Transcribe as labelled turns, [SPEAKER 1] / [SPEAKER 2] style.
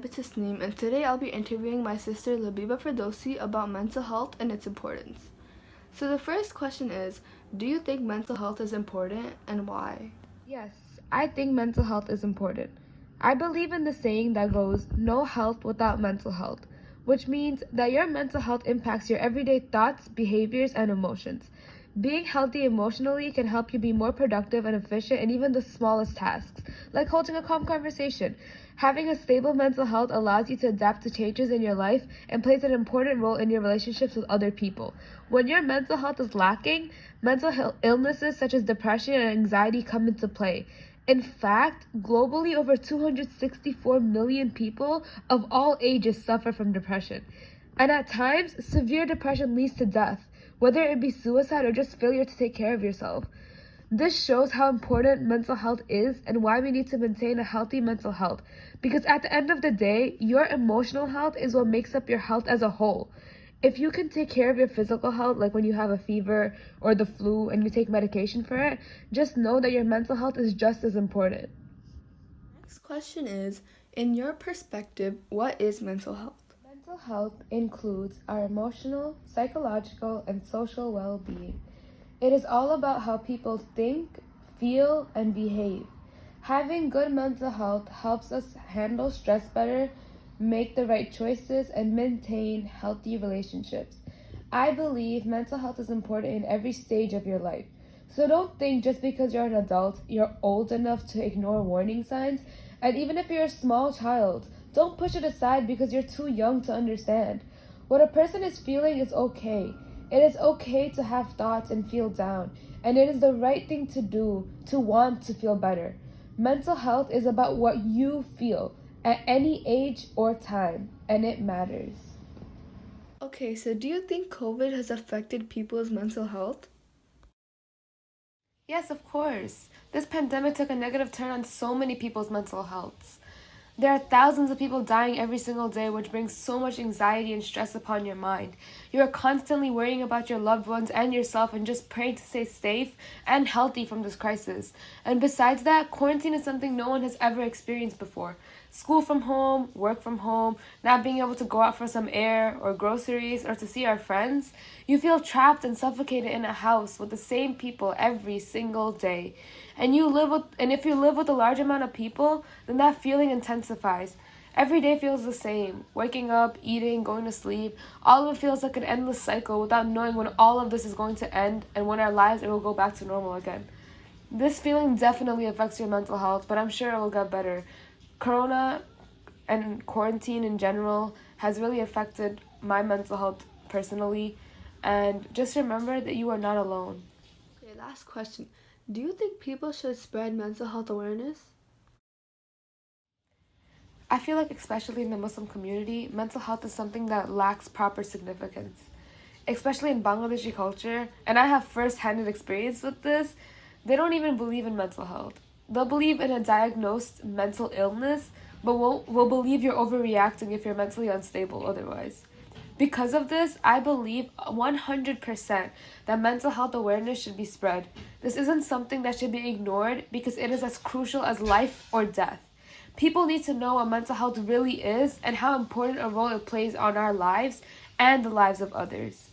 [SPEAKER 1] Zaiba Tasneem, and today I'll be interviewing my sister Labiba Firdousi about mental health and its importance. So the first question is, do you think mental health is important and why?
[SPEAKER 2] Yes, I think mental health is important. I believe in the saying that goes, no health without mental health, which means that your mental health impacts your everyday thoughts, behaviors, and emotions. Being healthy emotionally can help you be more productive and efficient in even the smallest tasks, like holding a calm conversation. Having a stable mental health allows you to adapt to changes in your life and plays an important role in your relationships with other people. When your mental health is lacking, illnesses such as depression and anxiety come into play. In fact, globally, over 264 million people of all ages suffer from depression. And at times, severe depression leads to death, whether it be suicide or just failure to take care of yourself. This shows how important mental health is and why we need to maintain a healthy mental health. Because at the end of the day, your emotional health is what makes up your health as a whole. If you can take care of your physical health, like when you have a fever or the flu and you take medication for it, just know that your mental health is just as important.
[SPEAKER 1] Next question is, in your perspective, what is mental health?
[SPEAKER 2] Mental health includes our emotional, psychological, and social well-being. It is all about how people think, feel, and behave. Having good mental health helps us handle stress better, make the right choices, and maintain healthy relationships. I believe mental health is important in every stage of your life. So don't think just because you're an adult, you're old enough to ignore warning signs. And even if you're a small child, don't push it aside because you're too young to understand. What a person is feeling is okay. It is okay to have thoughts and feel down. And it is the right thing to do to want to feel better. Mental health is about what you feel at any age or time, and it matters.
[SPEAKER 1] Okay, so do you think COVID has affected people's mental health?
[SPEAKER 2] Yes, of course. This pandemic took a negative turn on so many people's mental health. There are thousands of people dying every single day, which brings so much anxiety and stress upon your mind. You are constantly worrying about your loved ones and yourself and just praying to stay safe and healthy from this crisis. And besides that, quarantine is something no one has ever experienced before. School from home, work from home, not being able to go out for some air or groceries or to see our friends. You feel trapped and suffocated in a house with the same people every single day. And if you live with a large amount of people, then that feeling intensifies. Every day feels the same. Waking up, eating, going to sleep, all of it feels like an endless cycle without knowing when all of this is going to end and when our lives will go back to normal again. This feeling definitely affects your mental health, but I'm sure it will get better. Corona and quarantine in general has really affected my mental health personally, and just remember that you are not alone.
[SPEAKER 1] Okay, last question. Do you think people should spread mental health awareness?
[SPEAKER 2] I feel like especially in the Muslim community, mental health is something that lacks proper significance. Especially in Bangladeshi culture, and I have first-hand experience with this, they don't even believe in mental health. They'll believe in a diagnosed mental illness, but will believe you're overreacting if you're mentally unstable otherwise. Because of this, I believe 100% that mental health awareness should be spread. This isn't something that should be ignored because it is as crucial as life or death. People need to know what mental health really is and how important a role it plays on our lives and the lives of others.